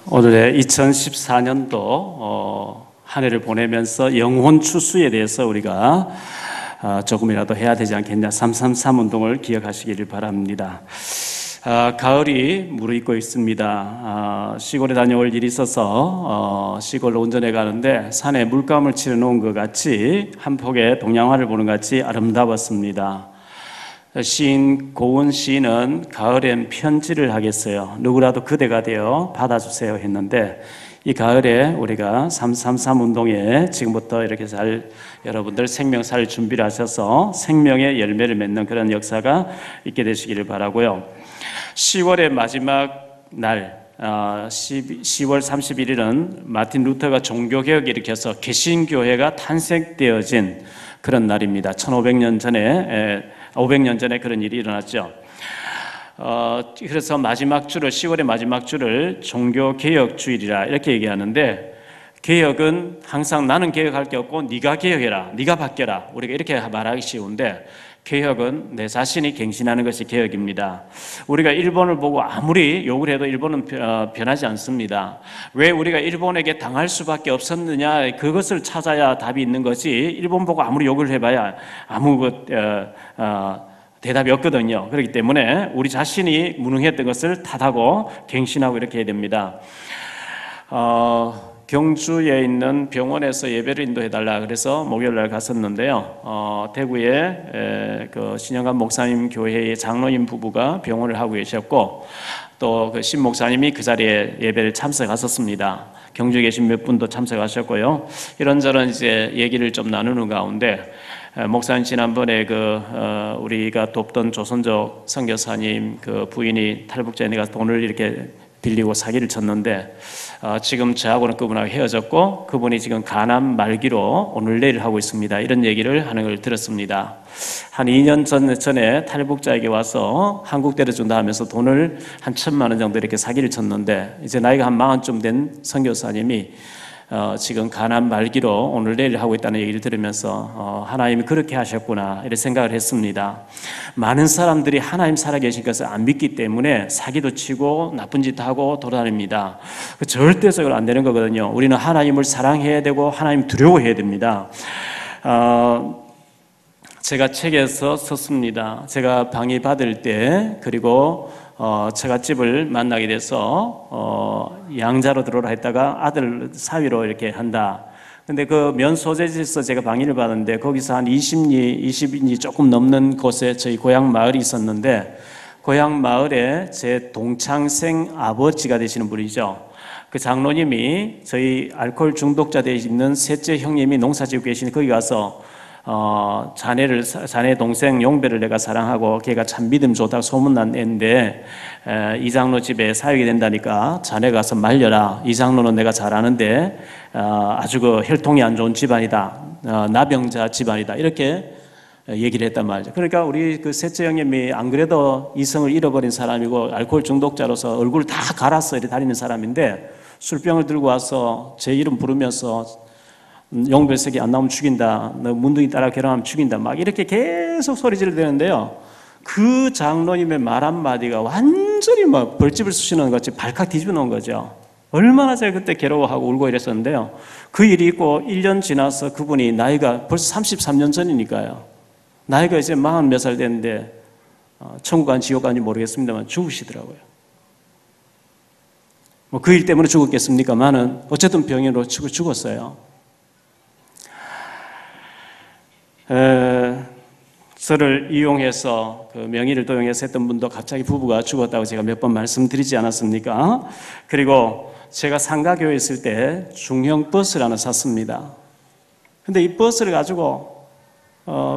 오늘의 2014년도 한 해를 보내면서 영혼 추수에 대해서 우리가 조금이라도 해야 되지 않겠냐, 333 운동을 기억하시기를 바랍니다. 가을이 무르익고 있습니다. 시골에 다녀올 일이 있어서 시골로 운전해 가는데 산에 물감을 칠해놓은 것 같이 한 폭의 동양화를 보는 것 같이 아름다웠습니다. 시인 고은 시인은 가을엔 편지를 하겠어요. 누구라도 그대가 되어 받아주세요 했는데, 이 가을에 우리가 333 운동에 지금부터 이렇게 여러분들 생명 살 준비를 하셔서 생명의 열매를 맺는 그런 역사가 있게 되시기를 바라고요. 10월의 마지막 날 10월 31일은 마틴 루터가 종교개혁을 일으켜서 개신교회가 탄생되어진 그런 날입니다. 500년 전에 그런 일이 일어났죠. 그래서 마지막 주를, 10월의 마지막 주를 종교개혁주일이라 이렇게 얘기하는데, 개혁은 항상 나는 개혁할 게 없고 네가 개혁해라, 네가 바뀌어라, 우리가 이렇게 말하기 쉬운데, 개혁은 내 자신이 갱신하는 것이 개혁입니다. 우리가 일본을 보고 아무리 욕을 해도 일본은 변하지 않습니다. 왜 우리가 일본에게 당할 수밖에 없었느냐, 그것을 찾아야 답이 있는 것이, 일본 보고 아무리 욕을 해봐야 아무 대답이 없거든요. 그렇기 때문에 우리 자신이 무능했던 것을 탓하고 갱신하고 이렇게 해야 됩니다. 경주에 있는 병원에서 예배를 인도해달라 그래서 목요일날 갔었는데요. 대구에 그 신영관 목사님 교회의 장로님 부부가 병원을 하고 계셨고, 또 그 신 목사님이 그 자리에 예배를 참석하셨습니다. 경주에 계신 몇 분도 참석하셨고요. 이런저런 이제 얘기를 좀 나누는 가운데, 목사님 지난번에 우리가 돕던 조선족 선교사님 그 부인이 탈북자니까 돈을 이렇게 빌리고 사기를 쳤는데, 지금 저하고는 그분하고 헤어졌고 그분이 지금 간암 말기로 오늘 내일 하고 있습니다. 이런 얘기를 하는 걸 들었습니다. 한 2년 전에 탈북자에게 와서 한국 데려준다 하면서 돈을 한 1,000만 원 정도 이렇게 사기를 쳤는데, 이제 나이가 한 40쯤 된 선교사님이 지금 간암 말기로 오늘 내일 하고 있다는 얘기를 들으면서 하나님이 그렇게 하셨구나 이렇게 생각을 했습니다. 많은 사람들이 하나님 살아계신 것을 안 믿기 때문에 사기도 치고 나쁜 짓 하고 돌아다닙니다. 절대적으로 안 되는 거거든요. 우리는 하나님을 사랑해야 되고 하나님 두려워해야 됩니다. 제가 책에서 썼습니다. 제가 방위 받을 때, 그리고 처갓집을 만나게 돼서 양자로 들어오라 했다가 아들 사위로 이렇게 한다. 근데 그 면 소재지에서 제가 방위를 받았는데, 거기서 한 20리 조금 넘는 곳에 저희 고향 마을이 있었는데, 고향 마을에 제 동창생 아버지가 되시는 분이죠. 그 장로님이 저희 알코올 중독자 되시는 셋째 형님이 농사지고 계시는 거기 가서 자네 동생 용배를 내가 사랑하고 걔가 참 믿음 좋다고 소문난 애인데 이 장로 집에 사역이 된다니까 자네 가서 말려라. 이 장로는 내가 잘 아는데 아주 그 혈통이 안 좋은 집안이다, 나병자 집안이다, 이렇게 얘기를 했단 말이죠. 그러니까 우리 그 셋째 형님이 안 그래도 이성을 잃어버린 사람이고 알코올 중독자로서 얼굴을 다 갈아서 이렇게 다니는 사람인데, 술병을 들고 와서 제 이름 부르면서 용별색이 안 나오면 죽인다, 너 문둥이 따라 결혼하면 죽인다, 막 이렇게 계속 소리 지르는데요. 그 장로님의 말 한마디가 완전히 막 벌집을 쑤시는 것 같이 발칵 뒤집어 놓은 거죠. 얼마나 제가 그때 괴로워하고 울고 이랬었는데요. 그 일이 있고 1년 지나서 그분이 나이가 벌써 33년 전이니까요. 나이가 이제 40 몇 살 됐는데 천국 간 지옥 간지 모르겠습니다만 죽으시더라고요. 뭐 그 일 때문에 죽었겠습니까만은 어쨌든 병으로 죽었어요. 저를 이용해서 그 명의를 도용해서 했던 분도 갑자기 부부가 죽었다고 제가 몇 번 말씀드리지 않았습니까? 그리고 제가 상가교회에 있을 때 중형 버스를 하나 샀습니다. 근데 이 버스를 가지고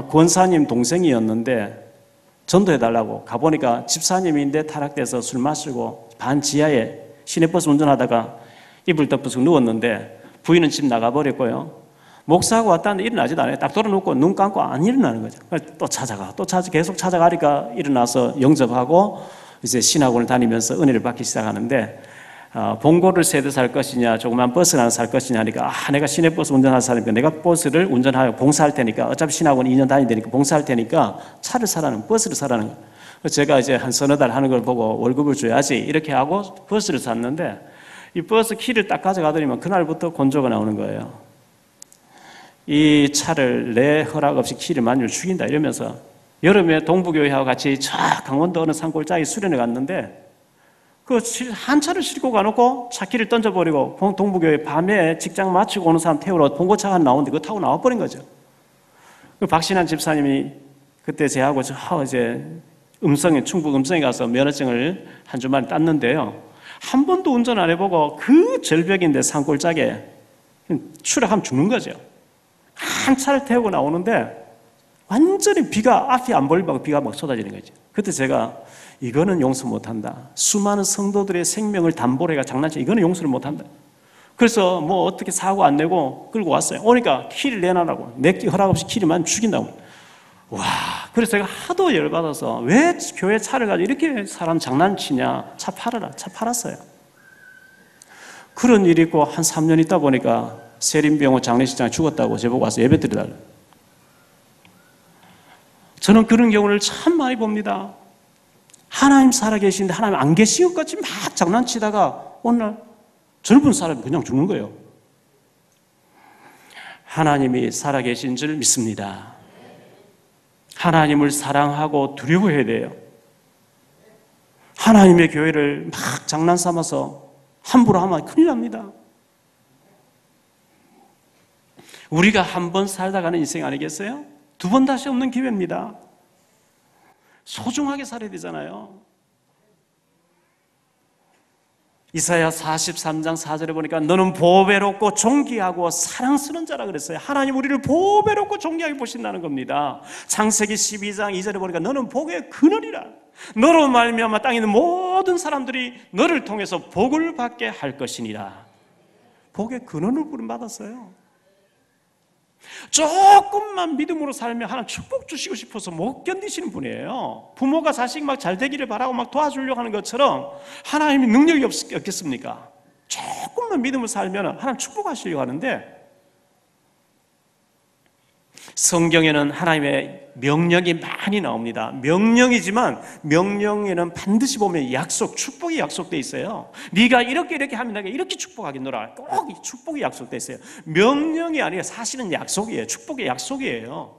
권사님 동생이었는데 전도해달라고 가보니까 집사님인데 타락돼서 술 마시고 반 지하에 시내버스 운전하다가 이불 덮어서 누웠는데, 부인은 집 나가버렸고요. 목사하고 왔다는데 일어나지도 않아요. 딱 돌아눕고 눈 감고 안 일어나는 거죠. 또 찾아가, 계속 찾아가니까 일어나서 영접하고 이제 신학원을 다니면서 은혜를 받기 시작하는데, 봉고를 세대 살 것이냐, 조그만 버스를 하나 살 것이냐 하니까, 내가 시내버스 운전할 사람이니까 내가 버스를 운전하고 봉사할 테니까, 어차피 신학원 2년 다니야 되니까 봉사할 테니까 차를 사라는, 버스를 사라는 거예요. 제가 이제 한 서너 달 하는 걸 보고 월급을 줘야지 이렇게 하고 버스를 샀는데, 이 버스 키를 딱 가져가더니만 그날부터 건조가 나오는 거예요. 이 차를 내 허락 없이 키를 만지면 죽인다 이러면서 여름에 동부교회하고 같이 저 강원도 어느 산골짜기 수련회 갔는데 그 한 차를 싣고 가놓고 차 키를 던져버리고 동부교회 밤에 직장 마치고 오는 사람 태우러 봉고차가 나오는데 그거 타고 나와버린 거죠. 그 박신한 집사님이 그때 제하고 이제 충북 음성에 가서 면허증을 한 주 만에 땄는데요. 한 번도 운전 안 해보고 그 절벽인데 산골짜기에 추락하면 죽는 거죠. 한 차를 태우고 나오는데 완전히 비가 앞이 안 보이고 비가 막 쏟아지는 거죠. 그때 제가 이거는 용서 못한다. 수많은 성도들의 생명을 담보로 해가 장난쳐. 이거는 용서를 못한다. 그래서 뭐 어떻게 사고 안 내고 끌고 왔어요. 오니까 키를 내놔라고. 내 허락 없이 키를만 죽인다고. 와, 그래서 제가 하도 열받아서 왜 교회 차를 가지고 이렇게 사람 장난치냐. 차 팔아라. 차 팔았어요. 그런 일이 있고 한 3년 있다 보니까 세림병원 장례식장에 죽었다고 제보고 와서 예배 드리달라. 저는 그런 경우를 참 많이 봅니다. 하나님 살아계신데 하나님 안 계신 것 같이 막 장난치다가 오늘 젊은 사람이 그냥 죽는 거예요. 하나님이 살아계신 줄 믿습니다. 하나님을 사랑하고 두려워해야 돼요. 하나님의 교회를 막 장난삼아서 함부로 하면 큰일 납니다. 우리가 한 번 살다 가는 인생 아니겠어요? 두 번 다시 없는 기회입니다. 소중하게 살아야 되잖아요. 이사야 43장 4절에 보니까 너는 보배롭고 존귀하고 사랑스러운 자라 그랬어요. 하나님 우리를 보배롭고 존귀하게 보신다는 겁니다. 창세기 12장 2절에 보니까 너는 복의 근원이라. 너로 말미암아 땅에 있는 모든 사람들이 너를 통해서 복을 받게 할 것이니라. 복의 근원을 부름받았어요. 조금만 믿음으로 살면 하나님 축복 주시고 싶어서 못 견디시는 분이에요. 부모가 자식 막 잘 되기를 바라고 막 도와주려고 하는 것처럼 하나님이 능력이 없겠습니까? 조금만 믿음으로 살면 하나님 축복하시려고 하는데, 성경에는 하나님의 명령이 많이 나옵니다. 명령이지만 명령에는 반드시 보면 약속, 축복이 약속되어 있어요. 네가 이렇게 하면 내가 이렇게 축복하겠노라. 꼭 이 축복이 약속되어 있어요. 명령이 아니라 사실은 약속이에요. 축복의 약속이에요.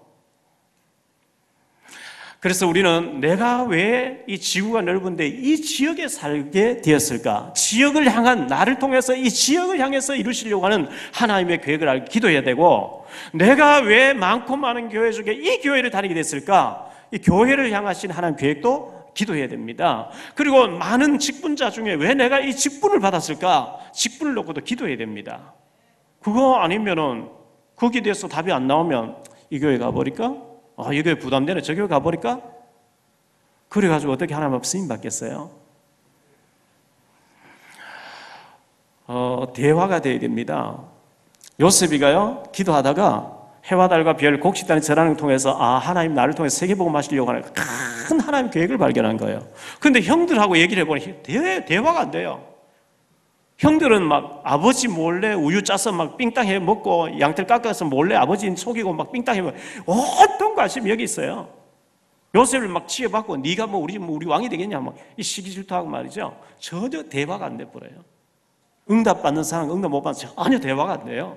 그래서 우리는 내가 왜 이 지구가 넓은데 이 지역에 살게 되었을까? 지역을 향한, 나를 통해서 이 지역을 향해서 이루시려고 하는 하나님의 계획을 알고 기도해야 되고, 내가 왜 많고 많은 교회 중에 이 교회를 다니게 됐을까? 이 교회를 향하신 하나님 계획도 기도해야 됩니다. 그리고 많은 직분자 중에 왜 내가 이 직분을 받았을까? 직분을 놓고도 기도해야 됩니다. 그거 아니면은 거기에 대해서 답이 안 나오면 이 교회 가버릴까? 이 교회 부담되네. 저 교회 가버릴까? 그래가지고 어떻게 하나님 앞에 쓰임 받겠어요? 대화가 돼야 됩니다. 요셉이가요, 기도하다가 해와 달과 별, 곡식단의 절하는 통해서 하나님 나를 통해서 세계복음 하시려고 하는 큰 하나님 계획을 발견한 거예요. 그런데 형들하고 얘기를 해보니 대화가 안 돼요. 형들은 막 아버지 몰래 우유 짜서 막 삥땅 해 먹고, 양털 깎아서 몰래 아버지 속이고 막 삥땅 해 먹고, 어떤 관심이 여기 있어요. 요셉을 막 치여받고 네가 우리 왕이 되겠냐 막 이 시기 질투하고 말이죠. 전혀 대화가 안 돼버려요. 응답받는 사람, 응답 못 받는 사람 전혀 대화가 안 돼요.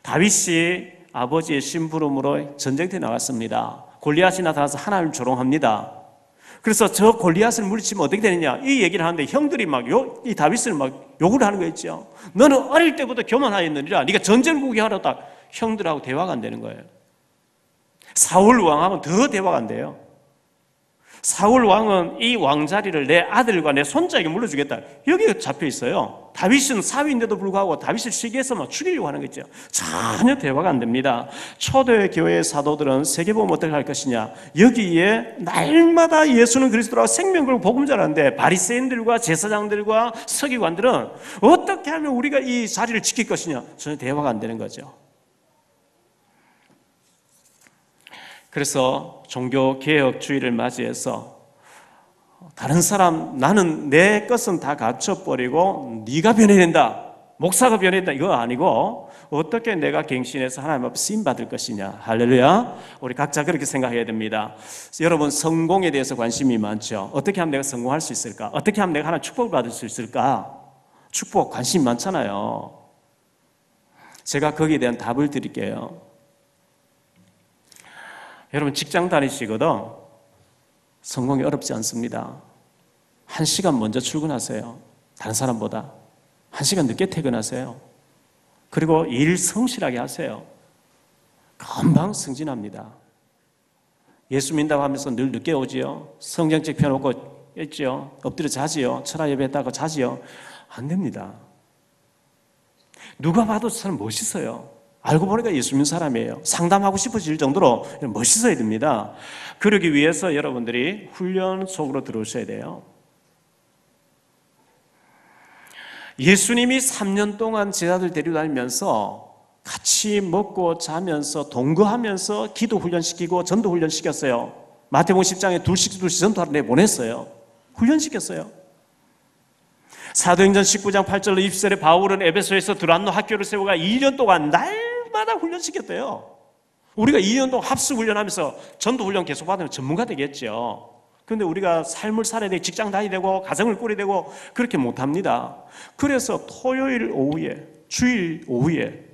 다윗이 아버지의 심부름으로 전쟁터에 나갔습니다. 골리앗이 나타나서 하나님을 조롱합니다. 그래서 저 골리앗을 물리치면 어떻게 되느냐 이 얘기를 하는데 형들이 이 다윗을 막 욕을 하는 거 있죠. 너는 어릴 때부터 교만하였느니라. 네가 전쟁을 구경하러 딱 형들하고 대화가 안 되는 거예요. 사울 왕하고는 더 대화가 안 돼요. 사울 왕은 이 왕자리를 내 아들과 내 손자에게 물려주겠다. 여기에 잡혀 있어요. 다윗은 사위인데도 불구하고 다윗을 시기해서 막 죽이려고 하는 거죠. 전혀 대화가 안 됩니다. 초대 교회의 사도들은 세계복음 어떻게 할 것이냐. 여기에 날마다 예수는 그리스도라고 생명 걸고 복음 전하는데 바리새인들과 제사장들과 서기관들은 어떻게 하면 우리가 이 자리를 지킬 것이냐. 전혀 대화가 안 되는 거죠. 그래서 종교개혁주의를 맞이해서 다른 사람, 나는 내 것은 다 갖춰버리고 네가 변해야 된다, 목사가 변해야 된다, 이거 아니고 어떻게 내가 갱신해서 하나님 앞에 쓰임받을 것이냐. 할렐루야. 우리 각자 그렇게 생각해야 됩니다. 여러분 성공에 대해서 관심이 많죠. 어떻게 하면 내가 성공할 수 있을까? 어떻게 하면 내가 하나님 축복을 받을 수 있을까? 축복 관심 많잖아요. 제가 거기에 대한 답을 드릴게요. 여러분 직장 다니시거든. 성공이 어렵지 않습니다. 1시간 먼저 출근하세요. 다른 사람보다 1시간 늦게 퇴근하세요. 그리고 일 성실하게 하세요. 금방 승진합니다. 예수 믿는다고 하면서 늘 늦게 오지요. 성경책 펴놓고 있지요. 엎드려 자지요. 철학 예배했다고 자지요. 안 됩니다. 누가 봐도 저 사람 멋있어요. 알고 보니까 예수 믿는 사람이에요. 상담하고 싶어질 정도로 멋있어야 됩니다. 그러기 위해서 여러분들이 훈련 속으로 들어오셔야 돼요. 예수님이 3년 동안 제자들 데려다니면서 같이 먹고 자면서 동거하면서 기도 훈련시키고 전도 훈련시켰어요. 마태복음 10장에 둘씩 전도하러 내보냈어요. 훈련시켰어요. 사도행전 19장 8절로 20절에 바울은 에베소에서 두란노 학교를 세우고 2년 동안 날마다 훈련시켰대요. 우리가 2년 동안 합숙훈련하면서 전도훈련 계속 받으면 전문가 되겠죠. 그런데 우리가 삶을 살아야 되고 직장 다녀야 되고 가정을 꾸려야 되고 그렇게 못합니다. 그래서 토요일 오후에 주일 오후에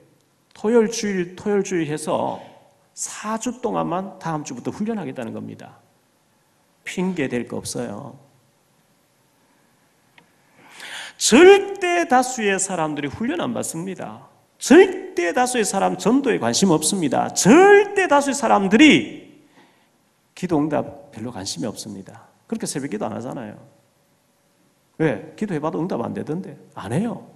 토요일 주일 해서 4주 동안만 다음 주부터 훈련하겠다는 겁니다. 핑계 댈 거 없어요. 절대 다수의 사람들이 훈련 안 받습니다. 절대 다수의 사람 전도에 관심 없습니다. 절대 다수의 사람들이 기도 응답 별로 관심이 없습니다. 그렇게 새벽 기도 안 하잖아요. 왜? 기도해봐도 응답 안 되던데. 안 해요.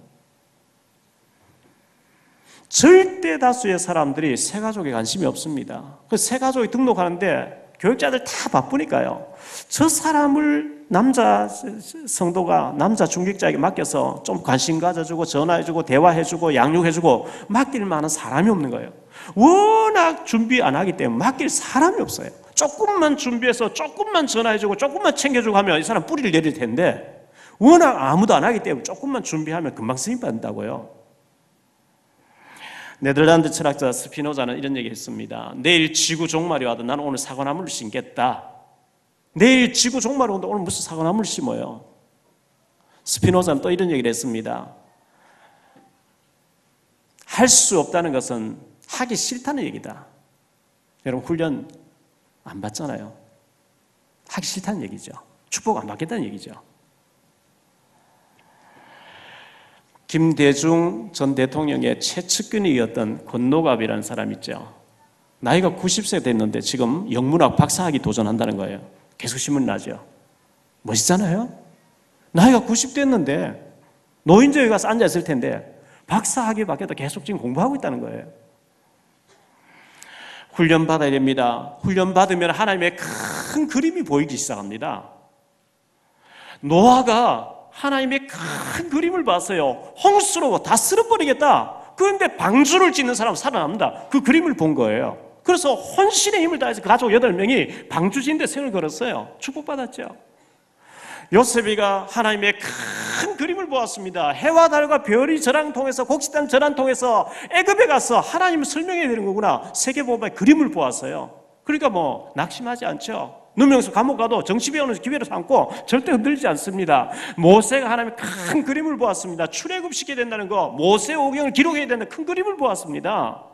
절대 다수의 사람들이 새가족에 관심이 없습니다. 그 새가족이 등록하는데 교육자들 다 바쁘니까요. 저 사람을 남자 성도가 남자 중직자에게 맡겨서 좀 관심 가져주고 전화해주고 대화해주고 양육해주고 맡길 만한 사람이 없는 거예요. 워낙 준비 안 하기 때문에 맡길 사람이 없어요. 조금만 준비해서 조금만 전화해주고 조금만 챙겨주고 하면 이 사람 뿌리를 내릴 텐데 워낙 아무도 안 하기 때문에 조금만 준비하면 금방 쓰임받는다고요. 네덜란드 철학자 스피노자는 이런 얘기 했습니다. 내일 지구 종말이 와도 나는 오늘 사과나무를 심겠다. 내일 지구 종말이 온다. 오늘 무슨 사과나무를 심어요. 스피노자는 또 이런 얘기를 했습니다. 할 수 없다는 것은 하기 싫다는 얘기다. 여러분 훈련 안 받잖아요. 하기 싫다는 얘기죠. 축복 안 받겠다는 얘기죠. 김대중 전 대통령의 최측근이었던 권노갑이라는 사람 있죠. 나이가 90세 됐는데 지금 영문학 박사학위 도전한다는 거예요. 계속 신문 나죠. 멋있잖아요. 나이가 90 됐는데 노인정에 가서 앉아있을 텐데 박사학위 받겠다 계속 지금 공부하고 있다는 거예요. 훈련 받아야 됩니다. 훈련 받으면 하나님의 큰 그림이 보이기 시작합니다. 노아가 하나님의 큰 그림을 봤어요. 홍수로 다 쓸어버리겠다. 그런데 방주를 짓는 사람은 살아납니다. 그 그림을 본 거예요. 그래서 혼신의 힘을 다해서 가족 8명이 방주 짓는 데 생을 걸었어요. 축복받았죠. 요셉이가 하나님의 큰 그림을 보았습니다. 해와 달과 별이 저랑 통해서 곡식단 저랑 통해서 애굽에 가서 하나님을 설명해야 되는 거구나. 세계보험의 그림을 보았어요. 그러니까 뭐 낙심하지 않죠. 누명수 감옥 가도 정치 배우는 기회를 삼고 절대 흔들리지 않습니다. 모세가 하나님의 큰 그림을 보았습니다. 출애굽시켜야 된다는 거, 모세 오경을 기록해야 된다는 큰 그림을 보았습니다.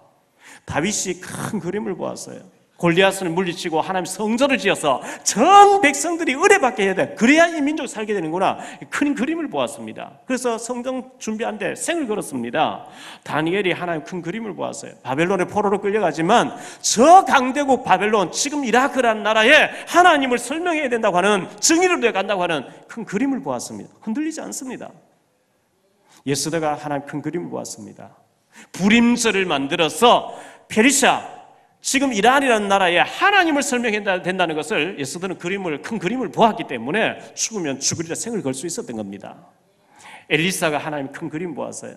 다윗이 큰 그림을 보았어요. 골리앗을 물리치고 하나님 성전을 지어서 전 백성들이 의뢰받게 해야 돼. 그래야 이 민족이 살게 되는구나. 큰 그림을 보았습니다. 그래서 성전 준비하는데 생을 걸었습니다. 다니엘이 하나님 큰 그림을 보았어요. 바벨론의 포로로 끌려가지만 저 강대국 바벨론, 지금 이라크라는 나라에 하나님을 설명해야 된다고 하는, 정의를 위해 간다고 하는 큰 그림을 보았습니다. 흔들리지 않습니다. 예수대가 하나님 큰 그림을 보았습니다. 불임절을 만들어서 페르시아, 지금 이란이라는 나라에 하나님을 설명해야 된다는 것을 예수들은 큰 그림을 보았기 때문에 죽으면 죽으리라 생을 걸 수 있었던 겁니다. 엘리사가 하나님 큰 그림 보았어요.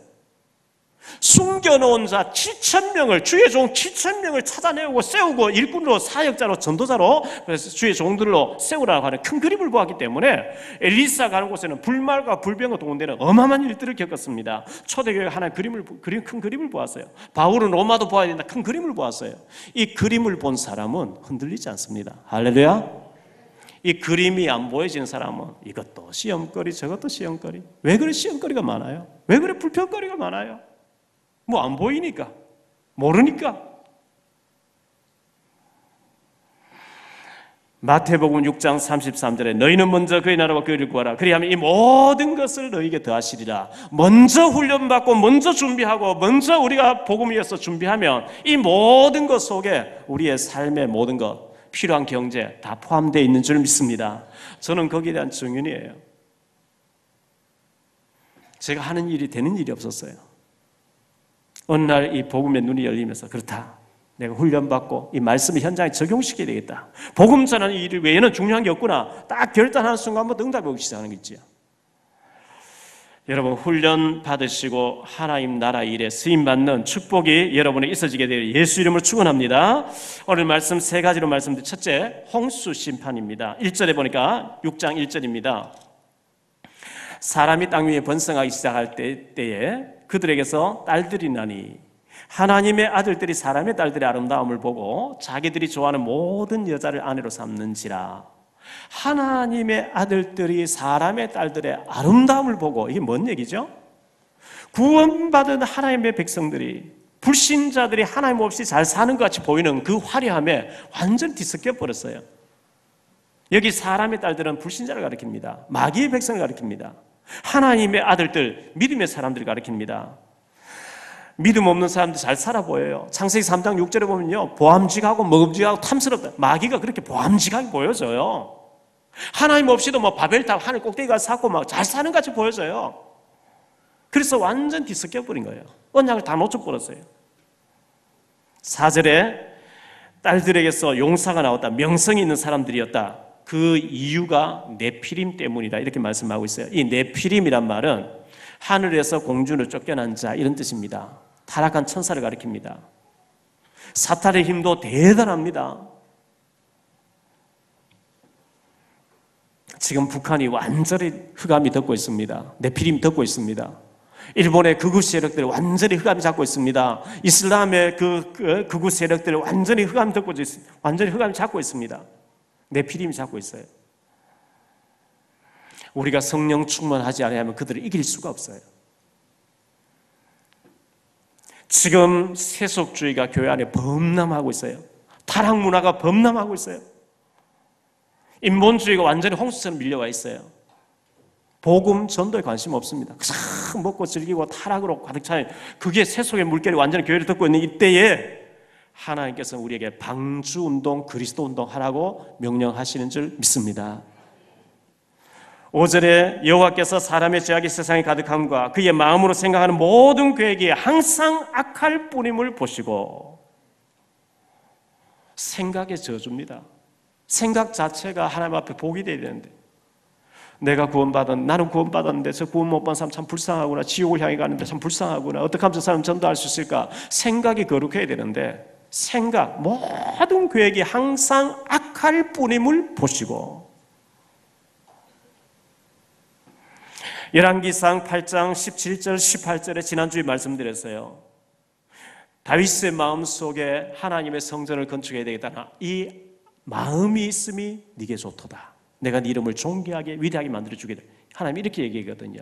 숨겨놓은 자 7,000명을, 주의 종 7,000명을 찾아내고 세우고 일꾼으로, 사역자로, 전도자로, 그래서 주의 종들로 세우라고 하는 큰 그림을 보았기 때문에 엘리사 가는 곳에는 불말과 불병과 동원되는 어마어마한 일들을 겪었습니다. 초대교회가 하나의 큰 그림을 보았어요. 바울은 로마도 보아야 된다. 큰 그림을 보았어요. 이 그림을 본 사람은 흔들리지 않습니다. 할렐루야. 이 그림이 안 보여지는 사람은 이것도 시험거리 저것도 시험거리. 왜 그래 시험거리가 많아요? 왜 그래 불평거리가 많아요? 뭐 안 보이니까, 모르니까. 마태복음 6장 33절에 너희는 먼저 그의 나라와 그의 의를 구하라. 그리하면 이 모든 것을 너희에게 더하시리라. 먼저 훈련받고 먼저 준비하고 먼저 우리가 복음 위해서 준비하면 이 모든 것 속에 우리의 삶의 모든 것, 필요한 경제 다 포함되어 있는 줄 믿습니다. 저는 거기에 대한 증인이에요. 제가 하는 일이 되는 일이 없었어요. 어느 날 이 복음의 눈이 열리면서 그렇다. 내가 훈련받고 이 말씀을 현장에 적용시켜야 되겠다. 복음 전하는 일 외에는 중요한 게 없구나. 딱 결단하는 순간부터 응답이 오기 시작하는 거 있지요. 여러분 훈련 받으시고 하나님 나라 일에 쓰임받는 축복이 여러분에 있어지게 되길 예수 이름으로 축원합니다. 오늘 말씀 세 가지로 말씀드린 첫째, 홍수 심판입니다. 1절에 보니까 6장 1절입니다. 사람이 땅 위에 번성하기 시작할 때에 그들에게서 딸들이 나니 하나님의 아들들이 사람의 딸들의 아름다움을 보고 자기들이 좋아하는 모든 여자를 아내로 삼는지라. 하나님의 아들들이 사람의 딸들의 아름다움을 보고, 이게 뭔 얘기죠? 구원받은 하나님의 백성들이, 불신자들이 하나님 없이 잘 사는 것 같이 보이는 그 화려함에 완전히 뒤섞여 버렸어요. 여기 사람의 딸들은 불신자를 가리킵니다. 마귀의 백성을 가리킵니다. 하나님의 아들들, 믿음의 사람들을 가리킵니다. 믿음 없는 사람들 잘 살아 보여요. 창세기 3장 6절에 보면요, 보암직하고 먹음직하고 탐스럽다. 마귀가 그렇게 보암직하게 보여져요. 하나님 없이도 뭐 바벨탑 하늘 꼭대기 가서 쌓고 막 잘 사는 것 같이 보여져요. 그래서 완전 뒤섞여 버린 거예요. 언약을 다 놓쳐버렸어요. 4절에 딸들에게서 용사가 나왔다. 명성이 있는 사람들이었다. 그 이유가 네피림 때문이다. 이렇게 말씀하고 있어요. 이 네피림이란 말은 하늘에서 공주로 쫓겨난 자, 이런 뜻입니다. 타락한 천사를 가리킵니다. 사탄의 힘도 대단합니다. 지금 북한이 완전히 흑암이 덮고 있습니다. 네피림이 덮고 있습니다. 일본의 극우 세력들이 완전히 흑암이 잡고 있습니다. 이슬람의 극우 세력들이 완전히 흑암이 덮고 있습니다. 완전히 흑암이 잡고 있습니다. 네피림이 잡고 있어요. 우리가 성령 충만하지 않으면 그들을 이길 수가 없어요. 지금 세속주의가 교회 안에 범람하고 있어요. 타락 문화가 범람하고 있어요. 인본주의가 완전히 홍수처럼 밀려와 있어요. 복음 전도에 관심 없습니다. 그냥 먹고 즐기고 타락으로 가득 차요. 그게 세속의 물결이 완전히 교회를 덮고 있는 이때에 하나님께서 우리에게 방주운동, 그리스도운동 하라고 명령하시는 줄 믿습니다. 5절에 여호와께서 사람의 죄악이 세상에 가득함과 그의 마음으로 생각하는 모든 계획이 항상 악할 뿐임을 보시고, 생각의 저주입니다. 생각 자체가 하나님 앞에 복이 되어야 되는데, 나는 구원받았는데 저 구원 못 받은 사람 참 불쌍하구나, 지옥을 향해 가는데 참 불쌍하구나, 어떻게 하면 저 사람 전도할 수 있을까, 생각이 거룩해야 되는데 모든 계획이 항상 악할 뿐임을 보시고, 열왕기상 8장 17절 18절에 지난주에 말씀드렸어요. 다윗의 마음속에 하나님의 성전을 건축해야 되겠다. 이 마음이 있음이 네게 좋도다. 내가 네 이름을 존귀하게 위대하게 만들어주겠다. 하나님이 이렇게 얘기하거든요.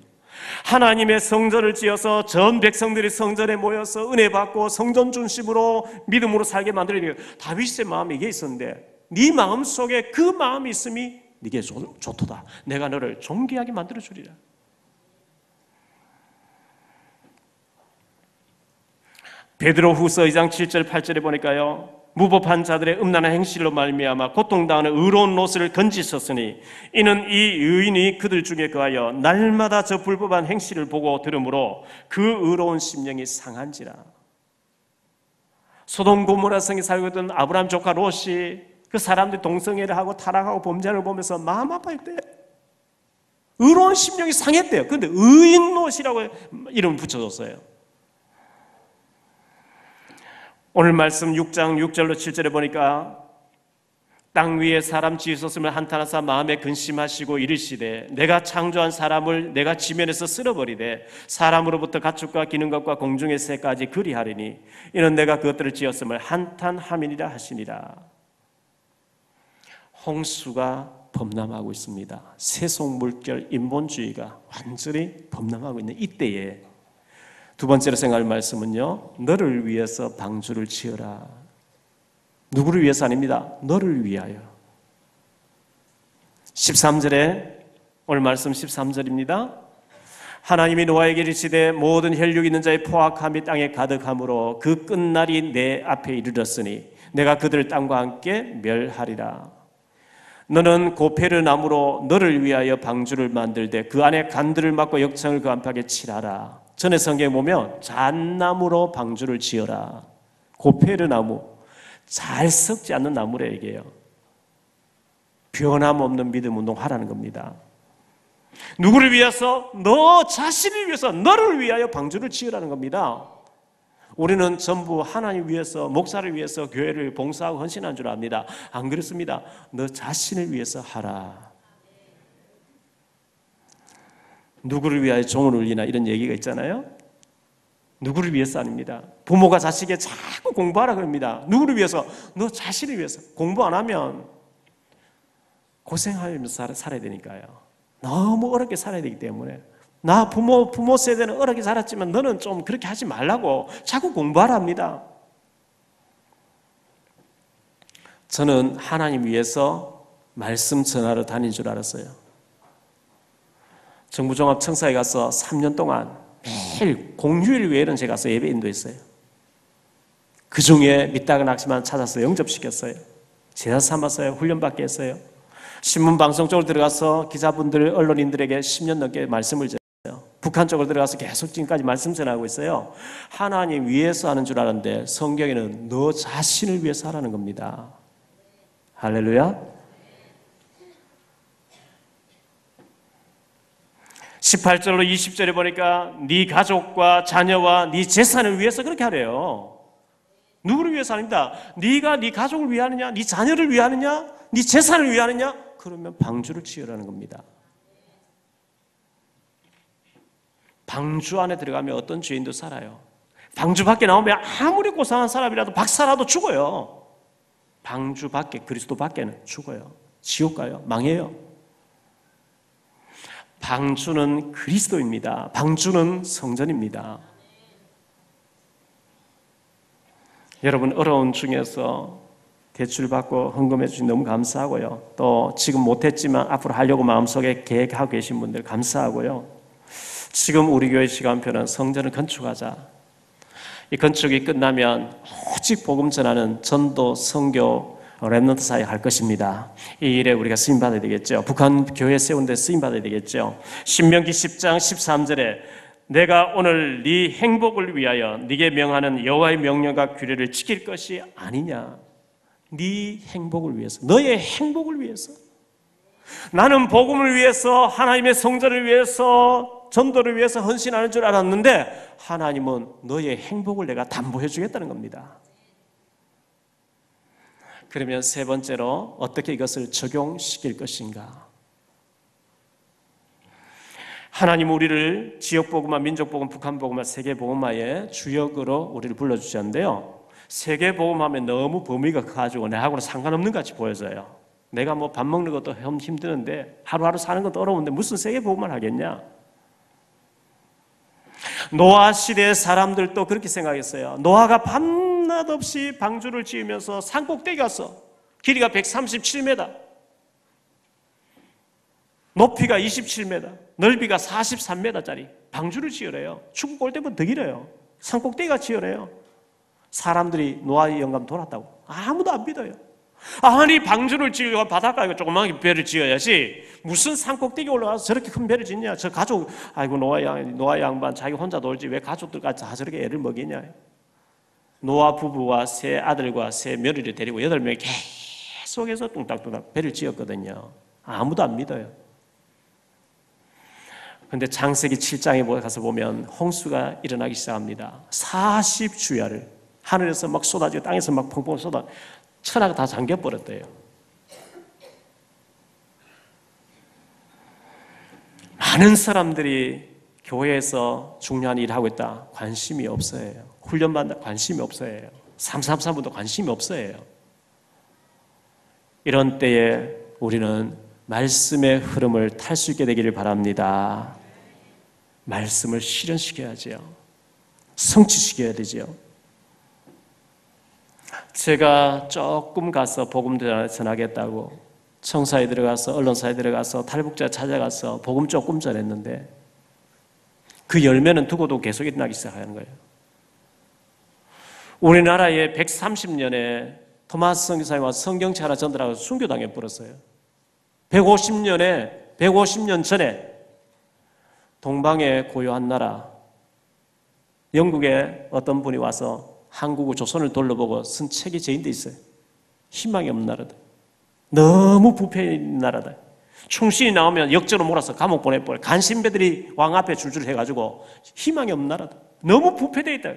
하나님의 성전을 지어서 전 백성들이 성전에 모여서 은혜 받고 성전 중심으로 믿음으로 살게 만들어야 돼요. 다윗의 마음이 이게 있었는데 네 마음속에 그 마음이 있음이 네게 좋도다. 내가 너를 존귀하게 만들어주리라. 베드로후서 2장 7절 8절에 보니까요, 무법한 자들의 음란한 행실로 말미암아 고통당하는 의로운 롯을 건지셨으니 이는 이 의인이 그들 중에 거하여 날마다 저 불법한 행실을 보고 들으므로 그 의로운 심령이 상한지라. 소돔 고모라 성에 살고 있던 아브라함 조카 롯이 그 사람들이 동성애를 하고 타락하고 범죄를 보면서 마음 아파했대요. 의로운 심령이 상했대요. 그런데 의인 롯이라고 이름을 붙여줬어요. 오늘 말씀 6장 6절로 7절에 보니까 땅 위에 사람 지으셨음을 한탄하사 마음에 근심하시고 이르시되 내가 창조한 사람을 내가 지면에서 쓸어버리되 사람으로부터 가축과 기는 것과 공중의 새까지 그리하리니 이는 내가 그것들을 지었음을 한탄함이니라 하시니라. 홍수가 범람하고 있습니다. 세속 물결 인본주의가 완전히 범람하고 있는 이때에 두 번째로 생각할 말씀은요, 너를 위해서 방주를 지어라. 누구를 위해서 아닙니다. 너를 위하여. 13절에 오늘 말씀 13절입니다. 하나님이 노아에게 이르시되 모든 혈육 있는 자의 포악함이 땅에 가득하므로 그 끝날이 내 앞에 이르렀으니 내가 그들을 땅과 함께 멸하리라. 너는 고페르 나무로 너를 위하여 방주를 만들되 그 안에 간들을 막고 역청을 그 안팎에 칠하라. 전에 성경에 보면 잣나무로 방주를 지어라. 고페르 나무, 잘 썩지 않는 나무래 얘기해요. 변함없는 믿음 운동하라는 겁니다. 누구를 위해서? 너 자신을 위해서, 너를 위하여 방주를 지으라는 겁니다. 우리는 전부 하나님 위해서, 목사를 위해서 교회를 봉사하고 헌신한 줄 압니다. 안 그렇습니다. 너 자신을 위해서 하라. 누구를 위하여 종을 울리나 이런 얘기가 있잖아요. 누구를 위해서 아닙니다. 부모가 자식에게 자꾸 공부하라 그럽니다. 누구를 위해서? 너 자신을 위해서. 공부 안 하면 고생하면서 살아야 되니까요. 너무 어렵게 살아야 되기 때문에 나 부모 세대는 어렵게 살았지만 너는 좀 그렇게 하지 말라고 자꾸 공부하랍니다. 저는 하나님 위해서 말씀 전하러 다닌 줄 알았어요. 정부종합청사에 가서 3년 동안 매일 공휴일 외에는 제가 가서 예배 인도했어요. 그 중에 밑다가 낙심만 찾아서 영접시켰어요. 제자 삼았어요. 훈련받게 했어요. 신문방송 쪽으로 들어가서 기자분들, 언론인들에게 10년 넘게 말씀을 전해요. 북한 쪽으로 들어가서 계속 지금까지 말씀 전하고 있어요. 하나님 위해서 하는 줄 알았는데 성경에는 너 자신을 위해서 하라는 겁니다. 할렐루야. 18절로 20절에 보니까 네 가족과 자녀와 네 재산을 위해서 그렇게 하래요. 누구를 위해서 아닙니다. 네가 네 가족을 위하느냐, 네 자녀를 위하느냐, 네 재산을 위하느냐? 그러면 방주를 지으라는 겁니다. 방주 안에 들어가면 어떤 죄인도 살아요. 방주 밖에 나오면 아무리 고상한 사람이라도 박사라도 죽어요. 방주 밖에, 그리스도 밖에는 죽어요. 지옥 가요. 망해요. 방주는 그리스도입니다. 방주는 성전입니다. 여러분 어려운 중에서 대출받고 헌금해 주신 너무 감사하고요. 또 지금 못했지만 앞으로 하려고 마음속에 계획하고 계신 분들 감사하고요. 지금 우리 교회 시간표는 성전을 건축하자. 이 건축이 끝나면 오직 복음 전하는 전도, 선교, 렘넌트 사역 할 것입니다. 이 일에 우리가 쓰임받아야 되겠죠. 북한 교회 세운 데 쓰임받아야 되겠죠. 신명기 10장 13절에 내가 오늘 네 행복을 위하여 네게 명하는 여호와의 명령과 규례를 지킬 것이 아니냐. 네 행복을 위해서, 너의 행복을 위해서. 나는 복음을 위해서, 하나님의 성전을 위해서, 전도를 위해서 헌신하는 줄 알았는데 하나님은 너의 행복을 내가 담보해 주겠다는 겁니다. 그러면 세 번째로 어떻게 이것을 적용시킬 것인가? 하나님 우리를 지역복음화, 민족복음, 북한복음화, 세계복음화의 주역으로 우리를 불러주셨는데요. 세계복음하면 너무 범위가 커가지고 내하고는 상관없는 것 같이 보여져요. 내가 뭐 밥 먹는 것도 힘드는데 하루하루 사는 것도 어려운데 무슨 세계복음을 하겠냐? 노아 시대의 사람들도 그렇게 생각했어요. 노아가 밤낮 없이 방주를 지으면서 산꼭대기 가서 길이가 137m, 높이가 27m, 넓이가 43m짜리 방주를 지으래요. 축구 골대보다 더 길어요. 산꼭대기가 지으래요. 사람들이 노아의 영감 돌았다고. 아무도 안 믿어요. 아니 방주를 지으고 바닷가에 조그마한 배를 지어야지 무슨 산꼭대기 올라가서 저렇게 큰 배를 짓냐. 저 가족, 아이고 노아 양반 자기 혼자 놀지 왜 가족들까지 다 저렇게 애를 먹이냐. 노아 부부와 세 아들과 세 며느리를 데리고 8명이 계속해서 뚱딱뚱딱 배를 지었거든요. 아무도 안 믿어요. 그런데 창세기 7장에 가서 보면 홍수가 일어나기 시작합니다. 40주야를 하늘에서 막 쏟아지고 땅에서 막 펑펑 쏟아 천하가 다 잠겨버렸대요. 많은 사람들이 교회에서 중요한 일을 하고 있다. 관심이 없어요. 훈련받는다. 관심이 없어요. 333분도 관심이 없어요. 이런 때에 우리는 말씀의 흐름을 탈 수 있게 되기를 바랍니다. 말씀을 실현시켜야지요. 성취시켜야 되죠. 제가 조금 가서 복음 전하겠다고 청사에 들어가서 언론사에 들어가서 탈북자 찾아가서 복음 조금 전했는데 그 열매는 두고도 계속 일어나기 시작하는 거예요. 우리나라에 130년에 토마스 선교사님과 성경책 하나 전달하고 순교당해 버렸어요. 150년 전에 동방에 고요한 나라 영국에 어떤 분이 와서 한국의 조선을 둘러보고 쓴 책이 제인돼 있어요. 희망이 없는 나라다. 너무 부패 있는 나라다. 충신이 나오면 역적으로 몰아서 감옥 보내버려. 간신배들이 왕 앞에 줄줄 해가지고 희망이 없는 나라다. 너무 부패되어 있다.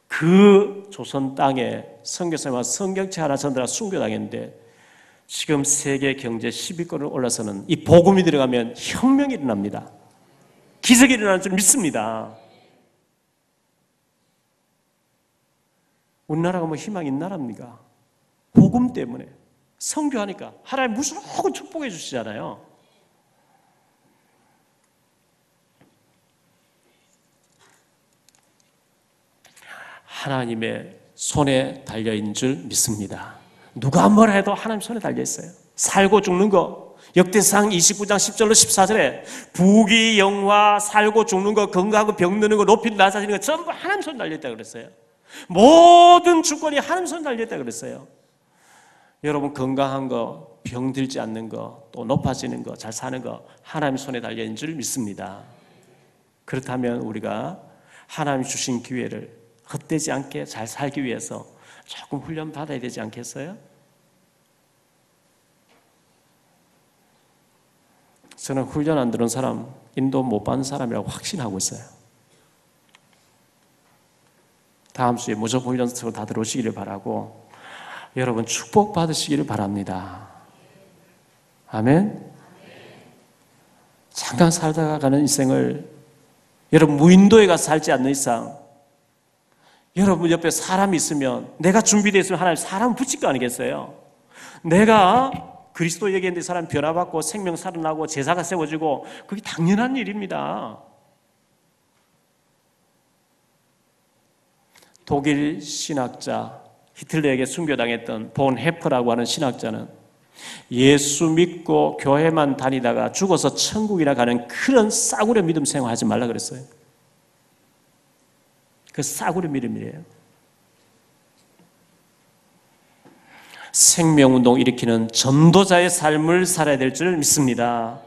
그 조선 땅에 선교사님과 성경책 하나 전달하고 순교당했는데 지금 세계 경제 10위권을 올라서는 이 복음이 들어가면 혁명이 일어납니다. 기적이 일어날 줄 믿습니다. 우리나라가 뭐 희망 있는 나라입니까? 복음 때문에 선교하니까 하나님 무조건 축복해 주시잖아요. 하나님의 손에 달려있는 줄 믿습니다. 누가 뭐라 해도 하나님 손에 달려있어요. 살고 죽는 거 역대상 29장 10절로 14절에 부귀 영화 살고 죽는 거 건강하고 병드는 거 높이 낮아지는 거 전부 하나님 손에 달려있다고 그랬어요. 모든 주권이 하나님 손에 달려있다고 그랬어요. 여러분 건강한 거 병들지 않는 거 또 높아지는 거 잘 사는 거 하나님 손에 달려있는 줄 믿습니다. 그렇다면 우리가 하나님 주신 기회를 헛되지 않게 잘 살기 위해서 조금 훈련 받아야 되지 않겠어요? 저는 훈련 안 들은 사람, 인도 못 받는 사람이라고 확신하고 있어요. 다음 주에 무조건 훈련소로 다 들어오시기를 바라고 여러분 축복 받으시기를 바랍니다. 아멘? 잠깐 살다가 가는 인생을 여러분 무인도에 가서 살지 않는 이상 여러분 옆에 사람이 있으면 내가 준비되어 있으면 하나님 사람 붙일 거 아니겠어요? 내가 그리스도 얘기했는데 사람 변화받고 생명 살아나고 제사가 세워지고 그게 당연한 일입니다. 독일 신학자 히틀러에게 순교당했던 본 헤퍼라고 하는 신학자는 예수 믿고 교회만 다니다가 죽어서 천국이나 가는 그런 싸구려 믿음 생활하지 말라 그랬어요. 그 싸구려 믿음이에요. 생명운동 일으키는 전도자의 삶을 살아야 될 줄 믿습니다.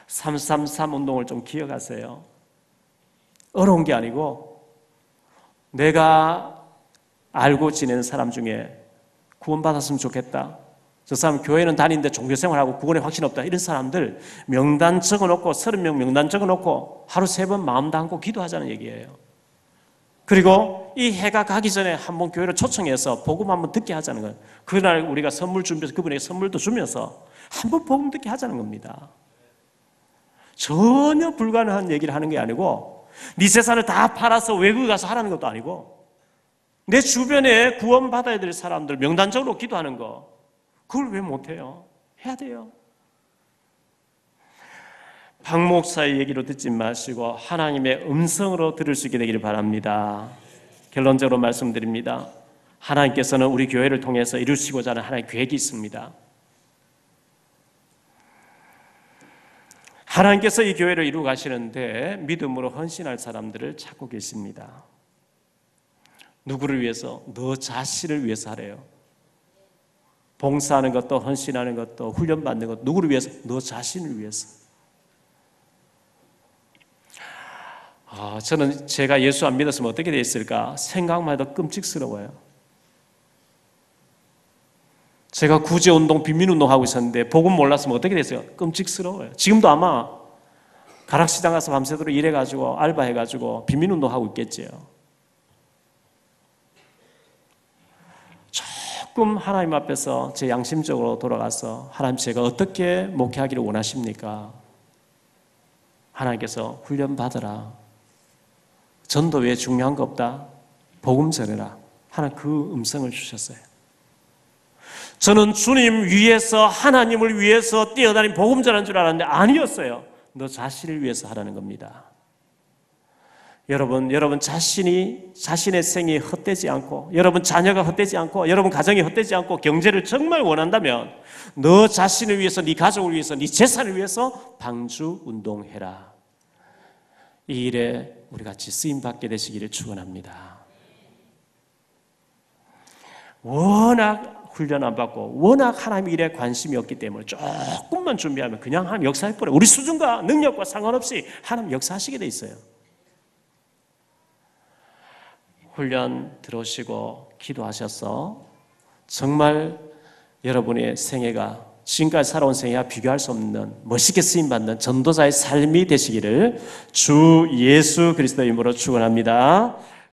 333 운동을 좀 기억하세요. 어려운 게 아니고 내가 알고 지내는 사람 중에 구원받았으면 좋겠다. 저 사람 교회는 다니는데 종교생활하고 구원에 확신 없다. 이런 사람들 명단 적어놓고 30명 명단 적어놓고 하루 3번 마음 담고 기도하자는 얘기예요. 그리고 이 해가 가기 전에 한번 교회를 초청해서 복음 한번 듣게 하자는 거예요. 그날 우리가 선물 준비해서 그분에게 선물도 주면서 한번 복음 듣게 하자는 겁니다. 전혀 불가능한 얘기를 하는 게 아니고 네 재산을 다 팔아서 외국에 가서 하라는 것도 아니고 내 주변에 구원받아야 될 사람들 명단적으로 기도하는 거 그걸 왜 못해요? 해야 돼요. 박 목사의 얘기로 듣지 마시고 하나님의 음성으로 들을 수 있게 되기를 바랍니다. 결론적으로 말씀드립니다. 하나님께서는 우리 교회를 통해서 이루시고자 하는 하나님의 계획이 있습니다. 하나님께서 이 교회를 이루어 가시는데 믿음으로 헌신할 사람들을 찾고 계십니다. 누구를 위해서? 너 자신을 위해서 하래요. 봉사하는 것도 헌신하는 것도 훈련받는 것도 누구를 위해서? 너 자신을 위해서. 저는 제가 예수 안 믿었으면 어떻게 됐을까 생각만 해도 끔찍스러워요. 제가 구제운동, 빈민운동 하고 있었는데 복음 몰랐으면 어떻게 됐어요? 끔찍스러워요. 지금도 아마 가락시장 가서 밤새도록 일해가지고 알바해가지고 빈민운동 하고 있겠지요. 조금 하나님 앞에서 제 양심적으로 돌아가서 하나님 제가 어떻게 목회하기를 원하십니까? 하나님께서 훈련 받으라. 전도 외에 중요한 거 없다. 복음 전해라. 하나님 그 음성을 주셨어요. 저는 주님 위해서, 하나님을 위해서 뛰어다닌 복음 전하는 줄 알았는데 아니었어요. 너 자신을 위해서 하라는 겁니다. 여러분 자신의 생이 헛되지 않고, 여러분 자녀가 헛되지 않고, 여러분 가정이 헛되지 않고 경제를 정말 원한다면 너 자신을 위해서, 네 가족을 위해서, 네 재산을 위해서 방주 운동해라. 이 일에 우리 같이 쓰임받게 되시기를 축원합니다. 워낙 훈련 안 받고 워낙 하나님 일에 관심이 없기 때문에 조금만 준비하면 그냥 하나님 역사해버려요. 우리 수준과 능력과 상관없이 하나님 역사하시게 돼 있어요. 훈련 들어오시고 기도하셔서 정말 여러분의 생애가 지금까지 살아온 생애와 비교할 수 없는 멋있게 쓰임받는 전도자의 삶이 되시기를 주 예수 그리스도의 이름으로 축원합니다.